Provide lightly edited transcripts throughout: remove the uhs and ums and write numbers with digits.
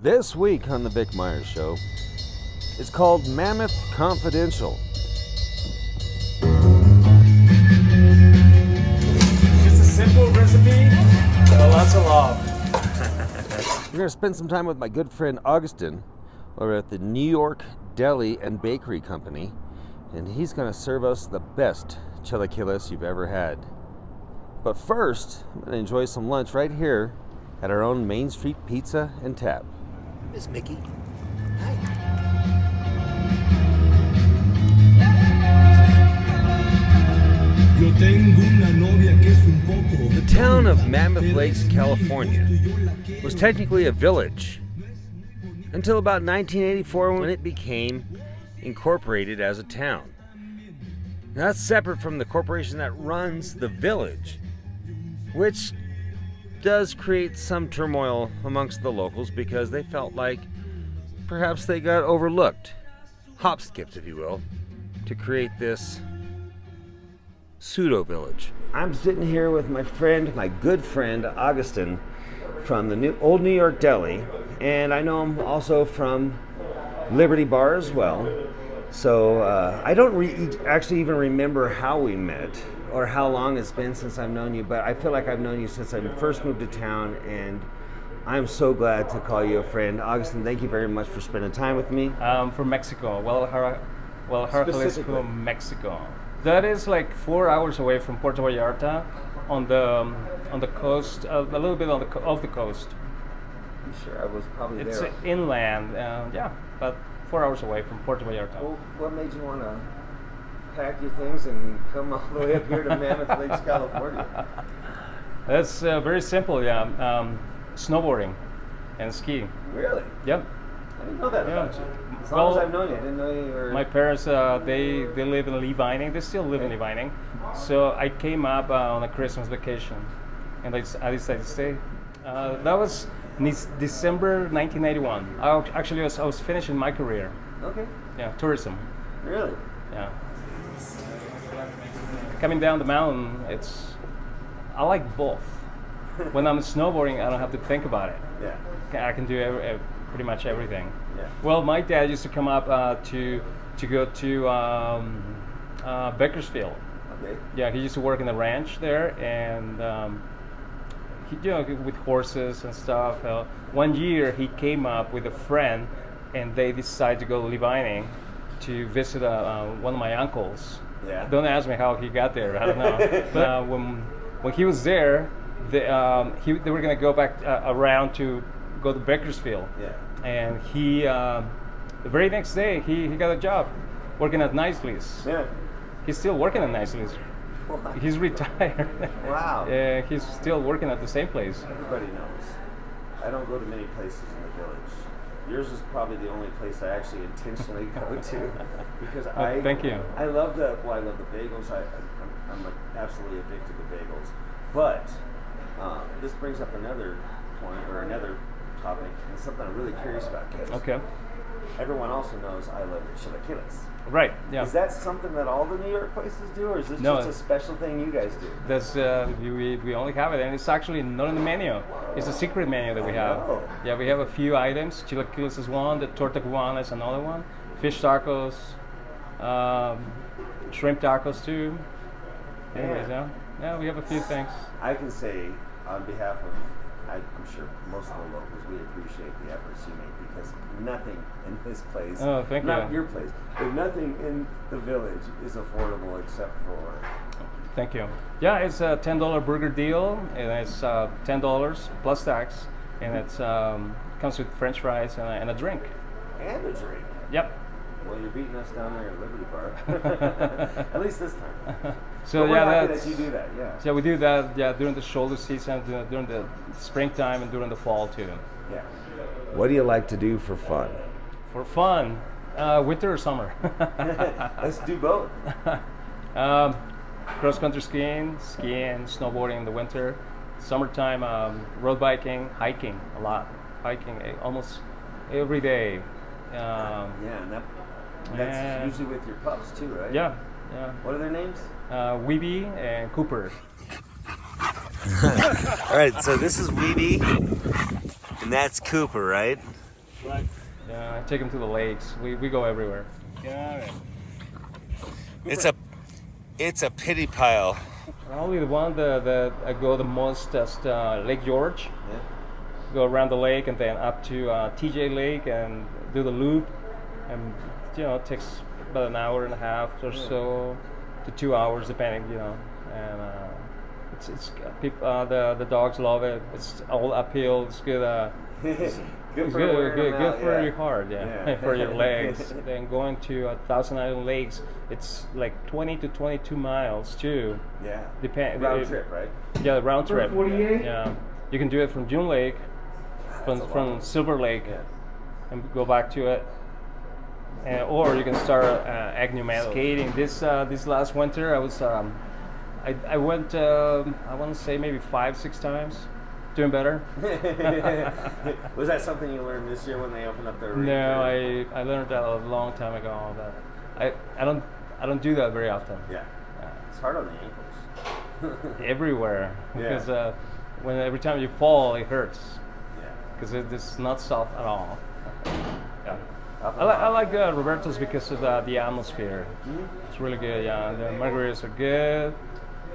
This week on the Vic Meier Show, it's called Mammoth Confidential. Just a simple recipe, but lots of love. We're going to spend some time with my good friend Augustine over at the New York Deli and Bakery Company, and he's going to serve us the best chilaquiles you've ever had. But first, I'm going to enjoy some lunch right here at our own Main Street Pizza and Tap. Miss Mickey. Hi. The town of Mammoth Lakes, California, was technically a village until about 1984 when it became incorporated as a town. Now, that's separate from the corporation that runs the village, which does create some turmoil amongst the locals because they felt like perhaps they got overlooked, hop-skipped if you will, to create this pseudo-village. I'm sitting here with my good friend Augustine from the old New York Deli, and I know him also from Liberty Bar as well. So I don't actually even remember how we met or how long it's been since I've known you, but I feel like I've known you since I first moved to town, and I'm so glad to call you a friend. Augustine, thank you very much for spending time with me. From Mexico, Jalisco, Mexico. That is like 4 hours away from Puerto Vallarta, on the coast, a little bit off the coast. I'm sure I was probably there. It's inland, about 4 hours away from Puerto Vallarta. Well, what made you want to pack your things and come all the way up here to Mammoth Lakes, California? That's very simple, snowboarding and skiing. Really? Yep. I didn't know that about you. As long as I've known you, I didn't know you were... My parents, they live in Lee Vining. They still live in Lee Vining. So I came up on a Christmas vacation, and I decided to stay. That was December 1991. I was finishing my career. Okay. Yeah, tourism. Really? Yeah. Coming down the mountain, I like both. When I'm snowboarding, I don't have to think about it. Yeah. I can do pretty much everything. Yeah. Well, my dad used to come up to go to Bakersfield. Okay. Yeah, he used to work in the ranch there, and with horses and stuff. One year he came up with a friend, and they decided to go to Lee Vining to visit one of my uncles. Yeah. Don't ask me how he got there. I don't know. But when he was there, they were gonna go back around to go to Bakersfield. Yeah. And he, the very next day, he got a job working at Nicely's. Yeah. He's still working at Nicely's. What? He's retired. Wow. He's still working at the same place. Everybody knows. I don't go to many places in the village. Yours is probably the only place I actually intentionally go to because thank you. I love the bagels. I'm like absolutely addicted to bagels. But this brings up another point or another topic, and something I'm really curious about. Okay. Everyone also knows I love chilaquiles. Right. Yeah. Is that something that all the New York places do, or is this just a special thing you guys do? That's we only have it, and it's actually not in the menu. It's a secret menu that we have. Oh. Yeah, we have a few items. Chilaquiles is one. The torta cubana is another one. Fish tacos, shrimp tacos too. Anyways, yeah, we have a few things. I can say on behalf of, I'm sure most of the locals, we appreciate the efforts you make because nothing in this place, not your place, but nothing in the village is affordable except for... Thank you. Yeah, it's a $10 burger deal, and it's $10 plus tax, and it's comes with French fries and a drink. And a drink? Yep. Well, you're beating us down there at Liberty Bar. At least this time. So but we're happy that you do that, yeah. So we do that, during the shoulder season, during the springtime, and during the fall too. Yeah. What do you like to do for fun? For fun, winter or summer? Let's do both. Cross-country skiing, snowboarding in the winter. Summertime, road biking, hiking a lot. Hiking almost every day. And that's usually with your pups too, right? Yeah. What are their names? Weeby and Cooper. All right, so this is Weeby, and that's Cooper, right? Right. Yeah, I take them to the lakes. We go everywhere. Yeah. It's a pity pile. Probably the one that I go the most is Lake George. Yeah. Go around the lake and then up to TJ Lake and do the loop, and it takes about an hour and a half or so to 2 hours depending, and it's people, the dogs love it. It's all uphill. It's good. Good for your heart, for your legs. Then going to Thousand Island Lakes, it's like 20 to 22 miles too. Yeah. Round trip, right? Yeah, round trip. Yeah. You can do it from June Lake, from Silver Lake, and go back to it. Or you can start Agnew Meadows. Skating. This last winter, I was I went I want to say maybe 5-6 times. Doing better. Was that something you learned this year when they opened up their rink? No, I learned that a long time ago. But I don't do that very often. Yeah. It's hard on the ankles. Everywhere. Because every time you fall, it hurts. Yeah. Because it's not soft at all. Yeah. I like Roberto's because of the atmosphere. Mm-hmm. It's really good. Yeah, the margaritas are good.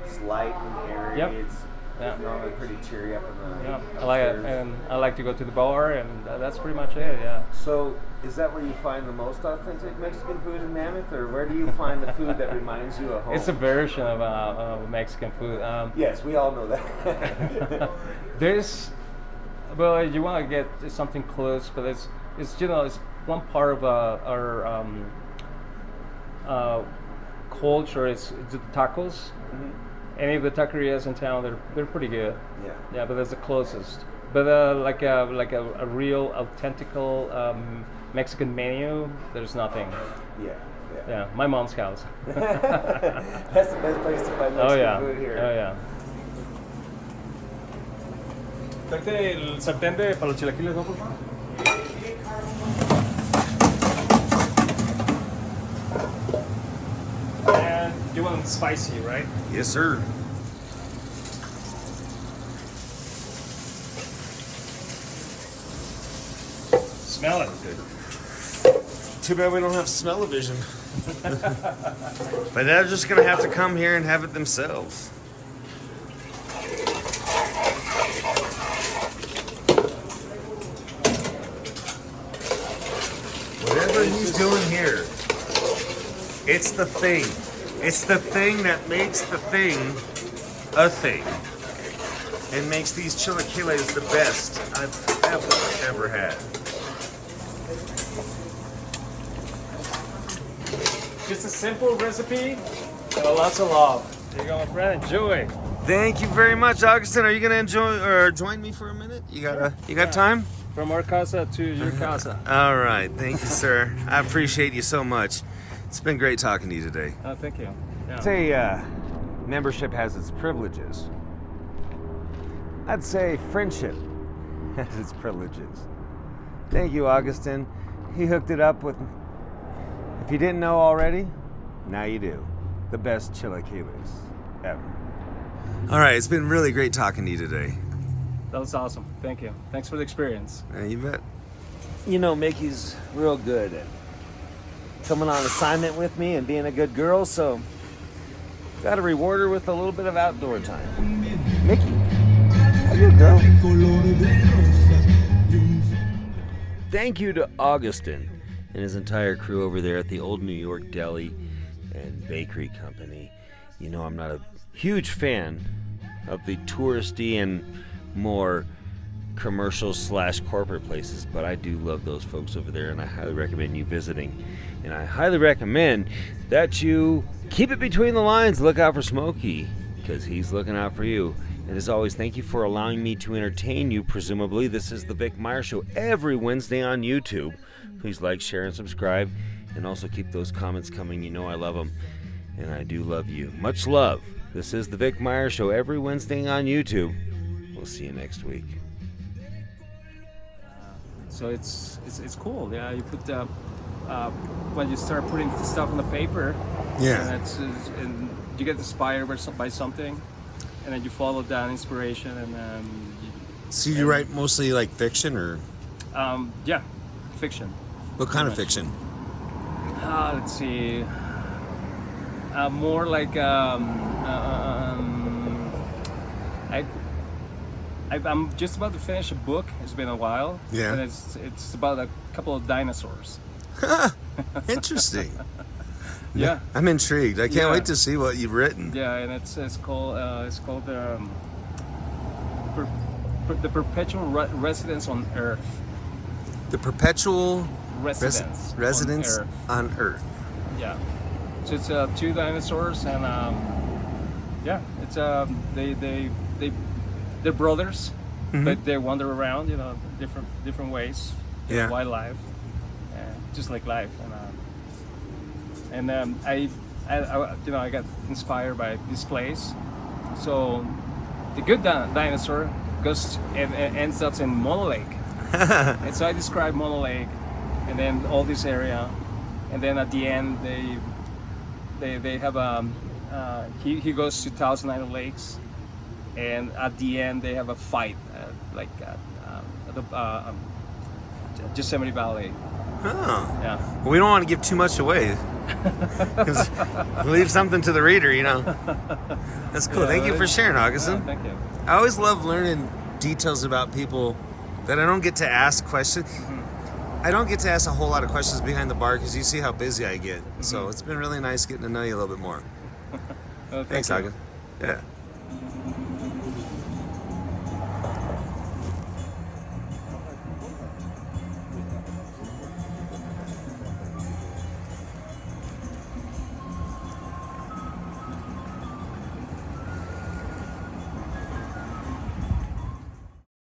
It's light and airy. Yep. It's normally pretty cheery up in the. Yeah, I like it, and I like to go to the bar, and that's pretty much it. Yeah. So, is that where you find the most authentic Mexican food in Mammoth, or where do you find the food that reminds you of home? It's a version of Mexican food. Yes, we all know that. You want to get something close, but it's one part of our culture. It's the tacos. Mm-hmm. Any of the taquerias in town, they're pretty good. Yeah. Yeah, but that's the closest. But like a real authentical Mexican menu, there's nothing. Yeah. Yeah. My mom's house. That's the best place to find Mexican food here. Oh yeah. Tráete el sartén para los chilaquiles, ¿no, por favor? And you want spicy, right? Yes, sir. Smell it. Good. Too bad we don't have smell-o-vision. But they're just gonna have to come here and have it themselves. Whatever he's doing here, it's the thing. It's the thing that makes the thing a thing. And makes these chilaquiles the best I've ever had. Just a simple recipe, but lots of love. There you go, my friend. Enjoy. Thank you very much, Augustine. Are you gonna enjoy or join me for a minute? You got time? From our casa to your casa. All right, thank you, sir. I appreciate you so much. It's been great talking to you today. Oh, thank you. Yeah. Say, membership has its privileges. I'd say friendship has its privileges. Thank you, Augustine. He hooked it up with, if you didn't know already, now you do. The best chilaquiles ever. All right, it's been really great talking to you today. That was awesome. Thank you. Thanks for the experience. Yeah, you bet. You know, Mickey's real good at coming on assignment with me and being a good girl, so got to reward her with a little bit of outdoor time. Mickey, how you, girl? Thank you to Augustine and his entire crew over there at the Old New York Deli and Bakery Company. You know, I'm not a huge fan of the touristy and more commercial/corporate places, but I do love those folks over there, and I highly recommend you visiting. And I highly recommend that you keep it between the lines. Look out for Smokey, because he's looking out for you. And as always, thank you for allowing me to entertain you, presumably. This is the Vic Meier Show every Wednesday on YouTube. Please like, share, and subscribe. And also keep those comments coming. You know I love them. And I do love you. Much love. This is the Vic Meier Show every Wednesday on YouTube. We'll see you next week. So it's cool. Yeah, you put when you start putting stuff on the paper. Yeah. And you get inspired by something, and then you follow that inspiration, and So you write mostly like fiction, or? Yeah. fiction. What kind of Pretty fiction? Let's see. More like I'm just about to finish a book. It's been a while. Yeah. And it's about a couple of dinosaurs. Interesting. Yeah. I'm intrigued. I can't Yeah. wait to see what you've written. Yeah, and it's called the perpetual residence on Earth. The perpetual Residence on Earth. Yeah. So it's two dinosaurs, and yeah, it's they're brothers, but they wander around, different ways. Yeah. Wildlife, just like life, and I got inspired by this place. So the good dinosaur goes and ends up in Mammoth Lake. And so I describe Mammoth Lake, and then all this area, and then at the end they have he goes to Thousand Island Lakes, and at the end they have a fight at the Yosemite Valley. Oh. Yeah. Well, we don't want to give too much away. 'Cause leave something to the reader, That's cool. Yeah, Thank you for sharing, Augustine. Thank you. I always love learning details about people that I don't get to ask questions. I don't get to ask a whole lot of questions behind the bar because you see how busy I get. So it's been really nice getting to know you a little bit more. Well, Thanks, you. Augustine. Yeah.